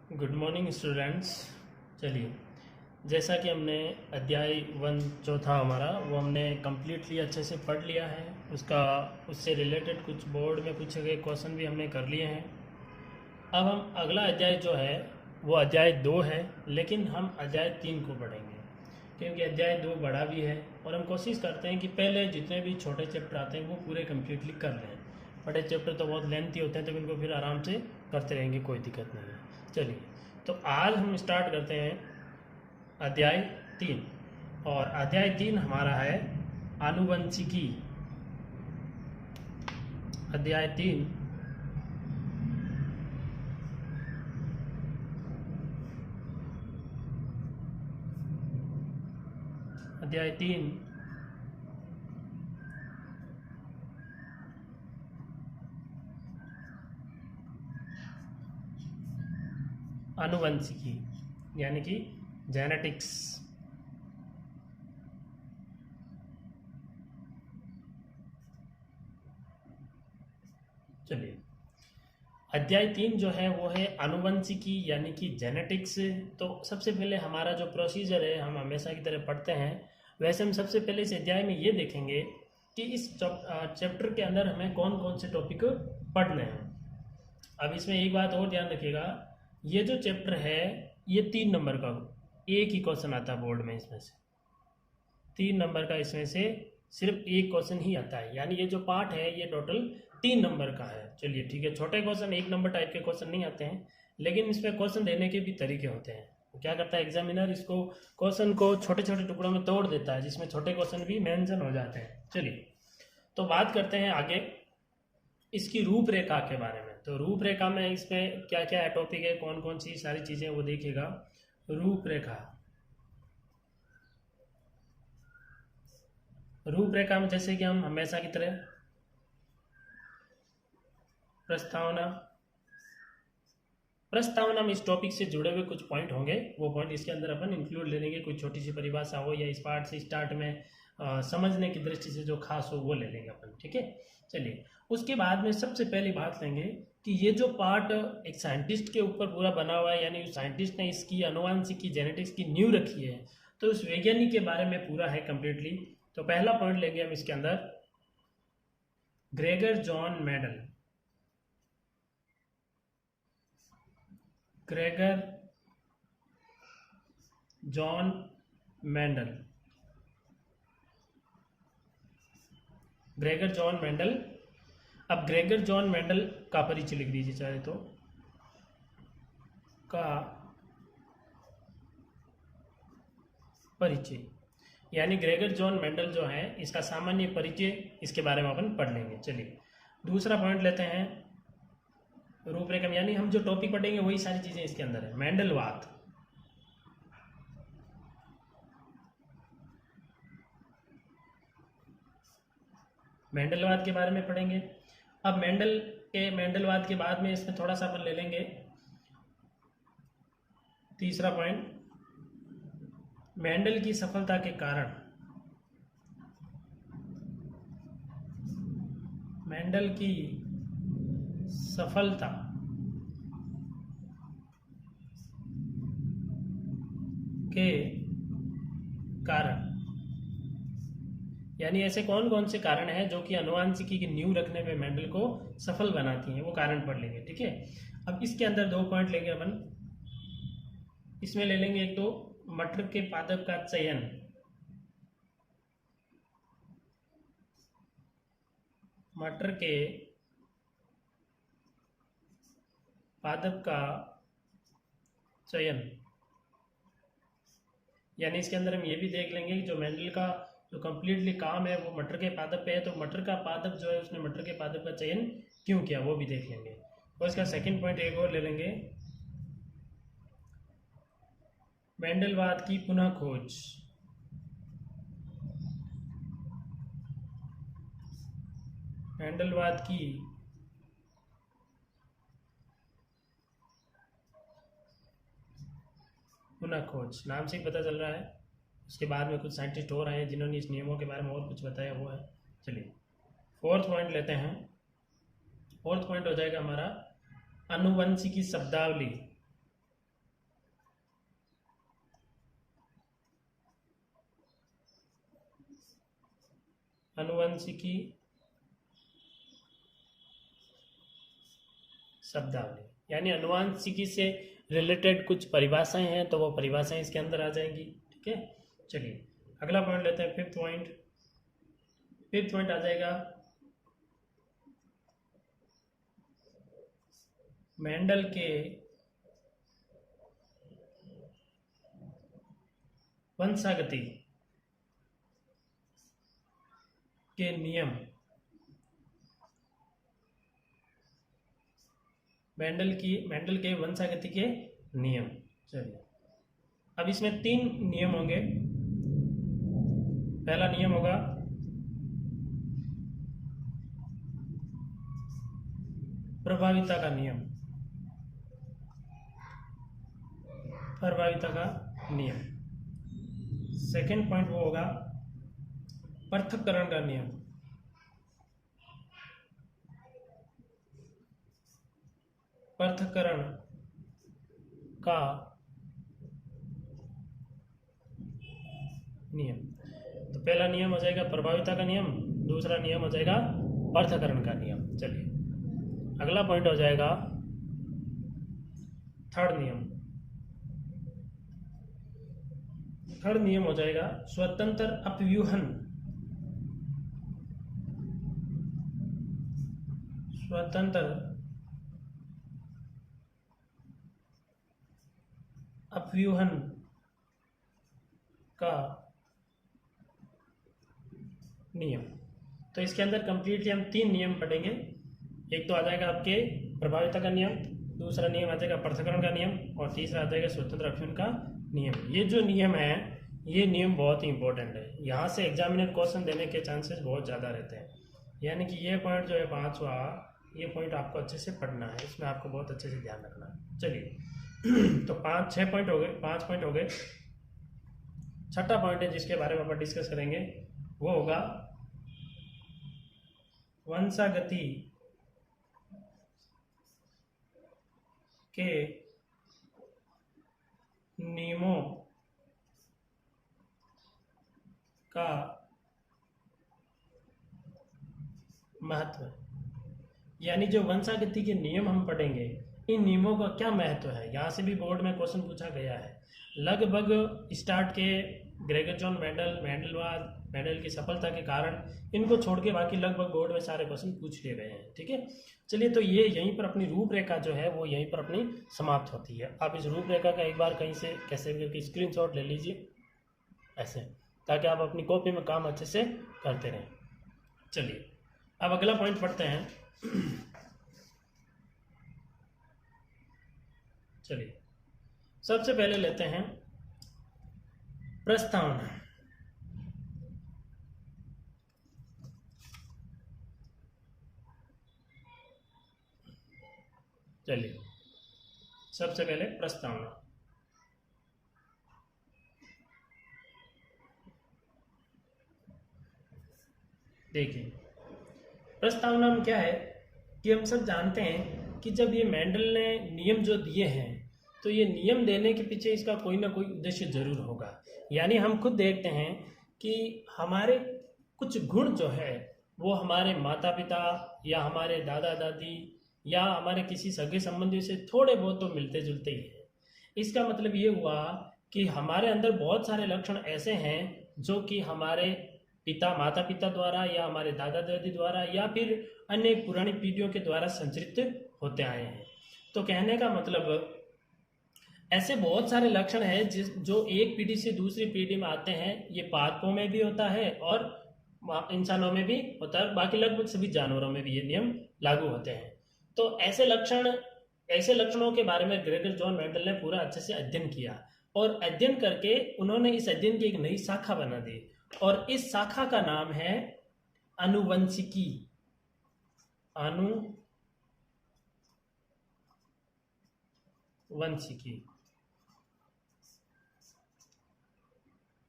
Good morning students. चलिए, जैसा कि हमने अध्याय 1 जो था हमारा वो हमने कम्प्लीटली अच्छे से पढ़ लिया है। उससे रिलेटेड कुछ बोर्ड में पूछे गए क्वेश्चन भी हमने कर लिए हैं। अब हम अगला अध्याय जो है वो अध्याय 2 है, लेकिन हम अध्याय 3 को पढ़ेंगे क्योंकि अध्याय 2 बड़ा भी है और हम कोशिश करते हैं कि पहले जितने भी छोटे चैप्टर आते हैं वो पूरे कम्प्लीटली कर लें। बड़े चैप्टर तो बहुत लेंथी होते हैं तो इनको फिर आराम से करते रहेंगे, कोई दिक्कत नहीं है। चलिए, तो आज हम स्टार्ट करते हैं अध्याय 3 और अध्याय 3 हमारा है आनुवंशिकी। अध्याय 3 अध्याय 3 आनुवंशिकी यानी कि जेनेटिक्स। चलिए, अध्याय 3 जो है वो है आनुवंशिकी यानी कि जेनेटिक्स। तो सबसे पहले हमारा जो प्रोसीजर है, हम हमेशा की तरह पढ़ते हैं वैसे हम सबसे पहले इस अध्याय में ये देखेंगे कि इस चैप्टर के अंदर हमें कौन कौन से टॉपिक पढ़ने हैं। अब इसमें एक बात और ध्यान रखिएगा, ये जो चैप्टर है ये 3 नंबर का एक ही क्वेश्चन आता है बोर्ड में। इसमें से 3 नंबर का इसमें से सिर्फ एक क्वेश्चन ही आता है, यानी ये जो पार्ट है ये टोटल 3 नंबर का है। चलिए ठीक है, छोटे क्वेश्चन 1 नंबर टाइप के क्वेश्चन नहीं आते हैं, लेकिन इसमें क्वेश्चन देने के भी तरीके होते हैं। तो क्या करता है एग्जामिनर, इसको क्वेश्चन को छोटे छोटे टुकड़ों में तोड़ देता है जिसमें छोटे क्वेश्चन भी मेंशन हो जाते हैं। चलिए, तो बात करते हैं आगे इसकी रूपरेखा के बारे में। तो रूपरेखा में इसमें क्या क्या टॉपिक है, कौन कौन सी सारी चीज़ें वो देखिएगा। रूपरेखा, रूपरेखा में जैसे कि हम हमेशा की तरह प्रस्तावना प्रस्तावना में इस टॉपिक से जुड़े हुए कुछ पॉइंट होंगे, वो पॉइंट इसके अंदर अपन इंक्लूड ले लेंगे। कोई छोटी सी परिभाषा हो या इस पार्ट से स्टार्ट में समझने की दृष्टि से जो खास हो वो ले लेंगे अपन। ठीक है, चलिए उसके बाद में सबसे पहली बात लेंगे कि ये जो पार्ट एक साइंटिस्ट के ऊपर पूरा बना हुआ है, यानी साइंटिस्ट ने इसकी आनुवंशिकी जेनेटिक्स की नींव रखी है, तो उस वैज्ञानिक के बारे में पूरा है कम्प्लीटली। तो पहला पॉइंट लेंगे हम इसके अंदर, Gregor John Mendel. Gregor John Mendel, Gregor John Mendel. अब ग्रेगर जॉन मेंडल का परिचय लिख दीजिए चाहे तो, का परिचय, यानी ग्रेगर जॉन मेंडल जो है इसका सामान्य परिचय, इसके बारे में अपन पढ़ लेंगे। चलिए दूसरा पॉइंट लेते हैं रूपरेखा में, यानी हम जो टॉपिक पढ़ेंगे वही सारी चीजें इसके अंदर है। मेंडलवाद, मेंडलवाद के बारे में पढ़ेंगे। अब मेंडलवाद के बाद में इसमें थोड़ा सा अपन ले लेंगे तीसरा पॉइंट, मेंडल की सफलता के कारण, मेंडल की सफलता के कारण, यानी ऐसे कौन कौन से कारण हैं जो कि आनुवंशिकी की नींव रखने में मेंडल को सफल बनाती हैं, वो कारण पढ़ लेंगे। ठीक है, अब इसके अंदर 2 पॉइंट लेंगे अपन। इसमें ले लेंगे एक तो मटर के पादप का चयन, मटर के पादप का चयन, यानी इसके अंदर हम ये भी देख लेंगे कि जो मेंडल का जो कम्प्लीटली काम है वो मटर के पादप पे है, तो मटर का पादप जो है उसने मटर के पादप का चयन क्यों किया वो भी देख लेंगे। और इसका सेकंड पॉइंट एक और ले लेंगे, मेंडलवाद की पुनः खोज, मेंडलवाद की पुनः खोज, नाम से ही पता चल रहा है। उसके बाद में कुछ साइंटिस्ट और आए हैं जिन्होंने इस नियमों के बारे में और कुछ बताया हुआ है। चलिए फोर्थ पॉइंट लेते हैं। फोर्थ पॉइंट हो जाएगा हमारा आनुवंशिकी शब्दावली, आनुवंशिकी शब्दावली, यानी आनुवंशिकी से रिलेटेड कुछ परिभाषाएं हैं तो वो परिभाषाएं इसके अंदर आ जाएंगी। ठीक है, चलिए अगला पॉइंट लेते हैं, फिफ्थ पॉइंट आ जाएगा मेंडल के वंशागति के नियम। मेंडल के वंशागति के नियम। चलिए अब इसमें 3 नियम होंगे। पहला नियम होगा प्रभाविता का नियम। सेकंड पॉइंट वो होगा पृथक्करण का नियम। पृथक्करण का नियम। तो पहला नियम हो जाएगा प्रभाविता का नियम, दूसरा नियम हो जाएगा पृथक्करण का नियम। चलिए अगला पॉइंट हो जाएगा थर्ड नियम हो जाएगा स्वतंत्र अपव्यूहन। स्वतंत्र अपव्यूहन का नियम। तो इसके अंदर कंप्लीटली हम 3 नियम पढ़ेंगे। एक तो आ जाएगा आपके प्रभाविता का नियम, दूसरा नियम आ जाएगा पृथक्करण का नियम, और तीसरा आ जाएगा स्वतंत्र अपव्यूहन का नियम। ये जो नियम है, ये नियम बहुत ही इंपॉर्टेंट है। यहाँ से एग्जामिनर क्वेश्चन देने के चांसेस बहुत ज़्यादा रहते हैं। यानी कि ये पॉइंट जो है 5वां, ये पॉइंट आपको अच्छे से पढ़ना है, इसमें आपको बहुत अच्छे से ध्यान रखना है। चलिए तो 5 पॉइंट हो गए। छठा पॉइंट है जिसके बारे में अपन डिस्कस करेंगे, वो होगा वंशागति के नियमों का महत्व। यानी जो वंशागति के नियम हम पढ़ेंगे, इन नियमों का क्या महत्व है। यहाँ से भी बोर्ड में क्वेश्चन पूछा गया है। लगभग स्टार्ट के ग्रेगर जॉन मेंडल की सफलता के कारण इनको छोड़ के बाकी लगभग बोर्ड में सारे क्वेश्चन पूछ लिए गए हैं। ठीक है, चलिए तो ये यहीं पर अपनी रूपरेखा जो है वो यहीं पर अपनी समाप्त होती है। आप इस रूपरेखा का एक बार कहीं से कैसे करके स्क्रीनशॉट ले लीजिए ऐसे, ताकि आप अपनी कॉपी में काम अच्छे से करते रहें। चलिए अब अगला पॉइंट पढ़ते हैं। चलिए सबसे पहले लेते हैं प्रस्तावना। चलिए सबसे पहले प्रस्तावना। देखिए प्रस्तावना में क्या है कि हम सब जानते हैं कि जब ये मेंडल ने नियम जो दिए हैं, तो ये नियम देने के पीछे इसका कोई ना कोई उद्देश्य जरूर होगा। यानी हम खुद देखते हैं कि हमारे कुछ गुण जो है वो हमारे माता पिता या हमारे दादा दादी या हमारे किसी सगे संबंधी से थोड़े बहुत तो मिलते जुलते ही हैं। इसका मतलब ये हुआ कि हमारे अंदर बहुत सारे लक्षण ऐसे हैं जो कि हमारे माता पिता द्वारा या हमारे दादा दादी द्वारा या फिर अन्य पुरानी पीढ़ियों के द्वारा संचरित होते आए हैं। तो कहने का मतलब ऐसे बहुत सारे लक्षण हैं जो एक पीढ़ी से दूसरी पीढ़ी में आते हैं। ये पादपों में भी होता है और इंसानों में भी होता है, बाकी लगभग सभी जानवरों में भी ये नियम लागू होते हैं। तो ऐसे लक्षणों के बारे में ग्रेगर जॉन मेंडल ने पूरा अच्छे से अध्ययन किया, और अध्ययन करके उन्होंने इस अध्ययन की एक नई शाखा बना दी, और इस शाखा का नाम है आनुवंशिकी।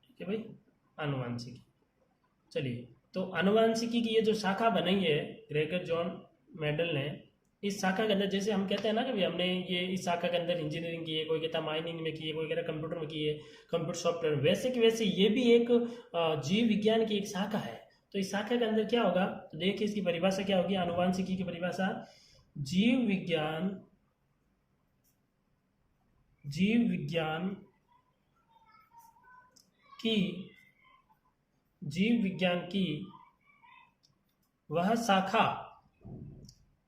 ठीक है भाई, आनुवंशिकी। चलिए तो आनुवंशिकी की ये जो शाखा बनाई है ग्रेगर जॉन मेंडल ने, इस शाखा के अंदर जैसे हम कहते हैं ना कि भाई हमने ये इस शाखा के अंदर इंजीनियरिंग की है, कोई कहता है माइनिंग में की है, कोई कहता है कंप्यूटर में की है, कंप्यूटर सॉफ्टवेयर, वैसे कि वैसे ये भी एक जीव विज्ञान की एक शाखा है। तो इस शाखा के अंदर क्या होगा, तो देखिए इसकी परिभाषा क्या होगी, आनुवांशिकी की परिभाषा, जीव विज्ञान की वह शाखा,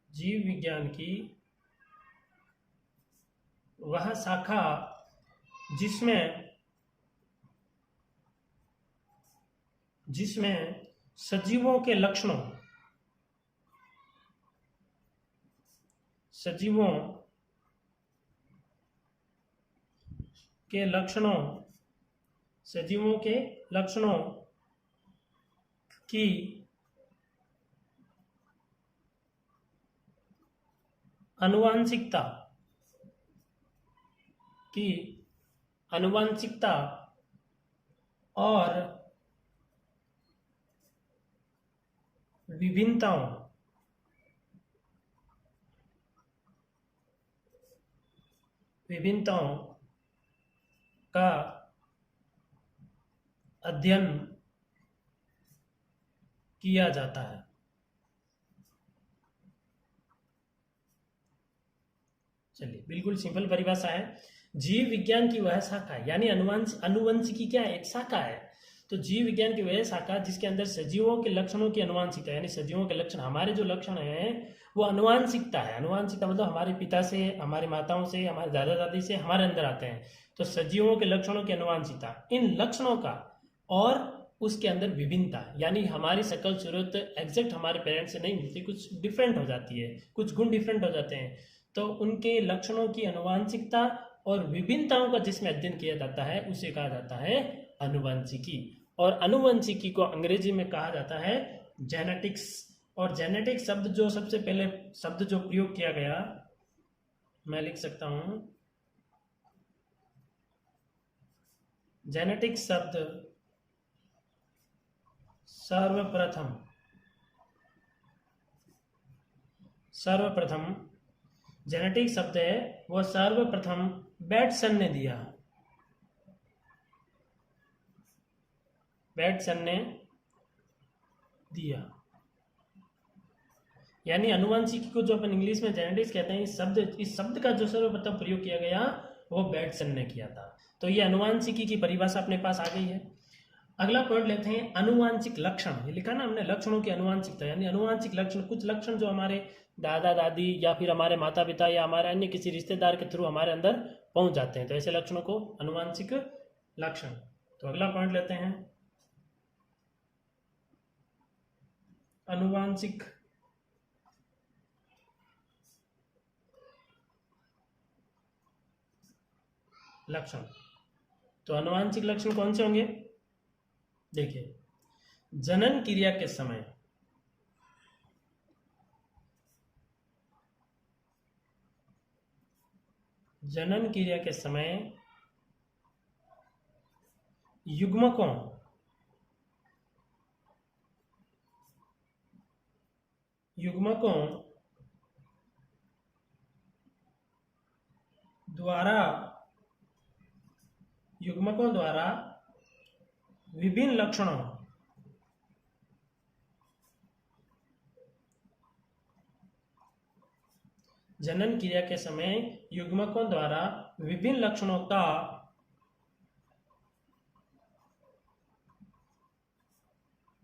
जीव विज्ञान की वह शाखा जिसमें सजीवों के लक्षणों की आनुवांशिकता और विभिन्नताओं का अध्ययन किया जाता है। चलिए, बिल्कुल सिंपल परिभाषा है। जीव विज्ञान की वह शाखा, यानी अनुवंशिकी क्या है, एक शाखा है। तो जीव विज्ञान की वह शाखा जिसके अंदर सजीवों के लक्षणों की अनुवांशिकता, यानी सजीवों के लक्षण, हमारे जो लक्षण हैं वो अनुवांशिकता है। अनुवांशिकता मतलब हमारे पिता से, हमारी माताओं से, हमारे दादा दादी से हमारे अंदर आते हैं। तो सजीवों के लक्षणों की अनुवांशिकता, इन लक्षणों का और उसके अंदर विभिन्नता, यानी हमारी शकल सूरत एग्जैक्ट हमारे पेरेंट्स से नहीं मिलती, कुछ डिफरेंट हो जाती है, कुछ गुण डिफरेंट हो जाते हैं। तो उनके लक्षणों की अनुवांशिकता और विभिन्नताओं का जिसमें अध्ययन किया जाता है उसे कहा जाता है अनुवंशिकी। और अनुवंशिकी को अंग्रेजी में कहा जाता है जेनेटिक्स। और जेनेटिक शब्द जो सबसे पहले शब्द जो प्रयोग किया गया, मैं लिख सकता हूं, जेनेटिक शब्द सर्वप्रथम जेनेटिक शब्द है वो सर्वप्रथम बैटसन ने दिया। यानी अनुवांशिकी को जो अपन इंग्लिश में जेनेटिक्स कहते हैं, इस शब्द का जो सर्वप्रथम प्रयोग किया गया वो बैटसन ने किया था। तो ये अनुवांशिकी की परिभाषा अपने पास आ गई है। अगला पॉइंट लेते हैं, अनुवांशिक लक्षण। ये लिखा ना हमने, लक्षणों की अनुवांशिकता, यानी अनुवांशिक लक्षण, कुछ लक्षण जो हमारे दादा दादी या फिर हमारे माता पिता या हमारे अन्य किसी रिश्तेदार के थ्रू हमारे अंदर पहुंच जाते हैं, तो ऐसे लक्षणों को अनुवांशिक लक्षण। तो अगला पॉइंट लेते हैं, अनुवांशिक लक्षण। तो अनुवांशिक लक्षण कौन से होंगे, देखिए, जनन क्रिया के समय युग्मकों द्वारा विभिन्न लक्षणों जनन क्रिया के समय युग्मकों द्वारा विभिन्न लक्षणों का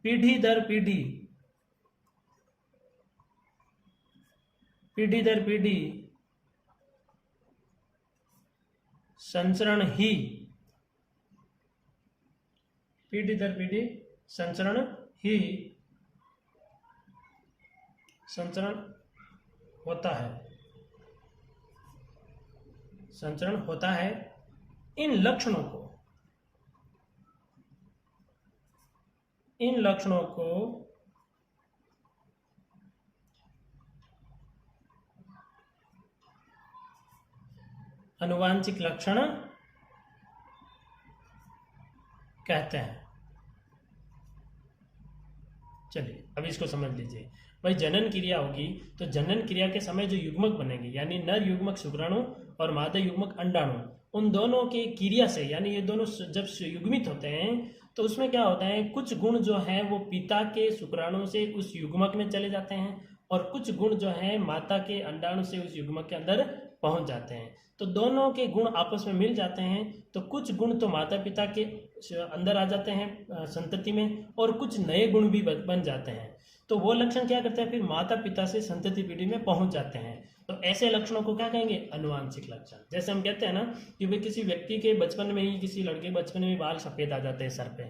पीढ़ी दर पीढ़ी संचरण होता है। इन लक्षणों को अनुवांशिक लक्षण कहते हैं। चलिए, अब इसको समझ लीजिए। भाई, जनन क्रिया होगी तो जनन क्रिया के समय जो युग्मक बनेंगे, यानी नर युग्मक शुक्राणु और मादा युग्मक अंडाणु, उन दोनों के क्रिया से, यानी ये दोनों जब युग्मित होते हैं तो उसमें क्या होता है, कुछ गुण जो है वो पिता के शुक्राणु से उस युग्मक में चले जाते हैं और कुछ गुण जो है माता के अंडाणु से उस युग्मक के अंदर पहुंच जाते हैं। तो दोनों के गुण आपस में मिल जाते हैं, तो कुछ गुण तो माता पिता के अंदर आ जाते हैं संतति में, और कुछ नए गुण भी बन जाते हैं। तो वो लक्षण क्या करते हैं, फिर माता पिता से संतति पीढ़ी में पहुंच जाते हैं। तो ऐसे लक्षणों को क्या कहेंगे, अनुवांशिक लक्षण। जैसे हम कहते हैं ना कि भाई किसी व्यक्ति के बचपन में ही, किसी लड़के बचपन में ही बाल सफेद आ जाते हैं सर पे,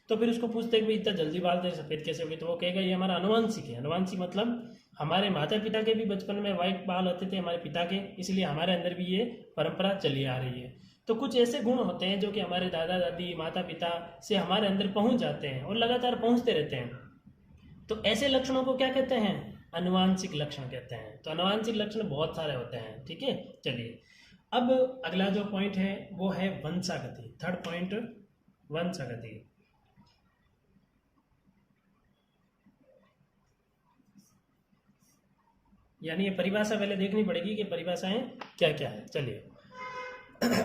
तो फिर उसको पूछते हैं कि इतना जल्दी बाल तेरे सफेद कैसे हो गए, तो वो कहेगा ये हमारा अनुवांशिक है। अनुवांशिक मतलब हमारे माता पिता के भी बचपन में वाइट बाल होते थे हमारे पिता के, इसलिए हमारे अंदर भी ये परंपरा चली आ रही है। तो कुछ ऐसे गुण होते हैं जो कि हमारे दादा दादी माता पिता से हमारे अंदर पहुंच जाते हैं और लगातार पहुंचते रहते हैं। तो ऐसे लक्षणों को क्या कहते हैं, अनुवांशिक लक्षण कहते हैं। तो अनुवांशिक लक्षण बहुत सारे होते हैं, ठीक है। चलिए अब अगला जो पॉइंट है वो है वंशागति। Third point, वंशागति। यानी ये परिभाषा पहले देखनी पड़ेगी कि परिभाषाएं क्या क्या है। चलिए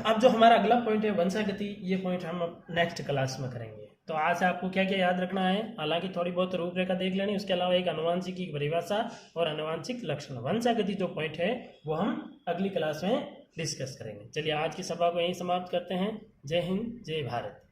अब जो हमारा अगला पॉइंट है वंशागति, ये पॉइंट हम नेक्स्ट क्लास में करेंगे। तो आज आपको क्या क्या याद रखना है, हालांकि थोड़ी बहुत रूपरेखा देख लेनी, उसके अलावा एक अनुवांशिक की परिभाषा और अनुवांशिक लक्षण। वंशागति जो पॉइंट है वो हम अगली क्लास में डिस्कस करेंगे। चलिए आज की सभा को यहीं समाप्त करते हैं। जय हिंद, जय भारत।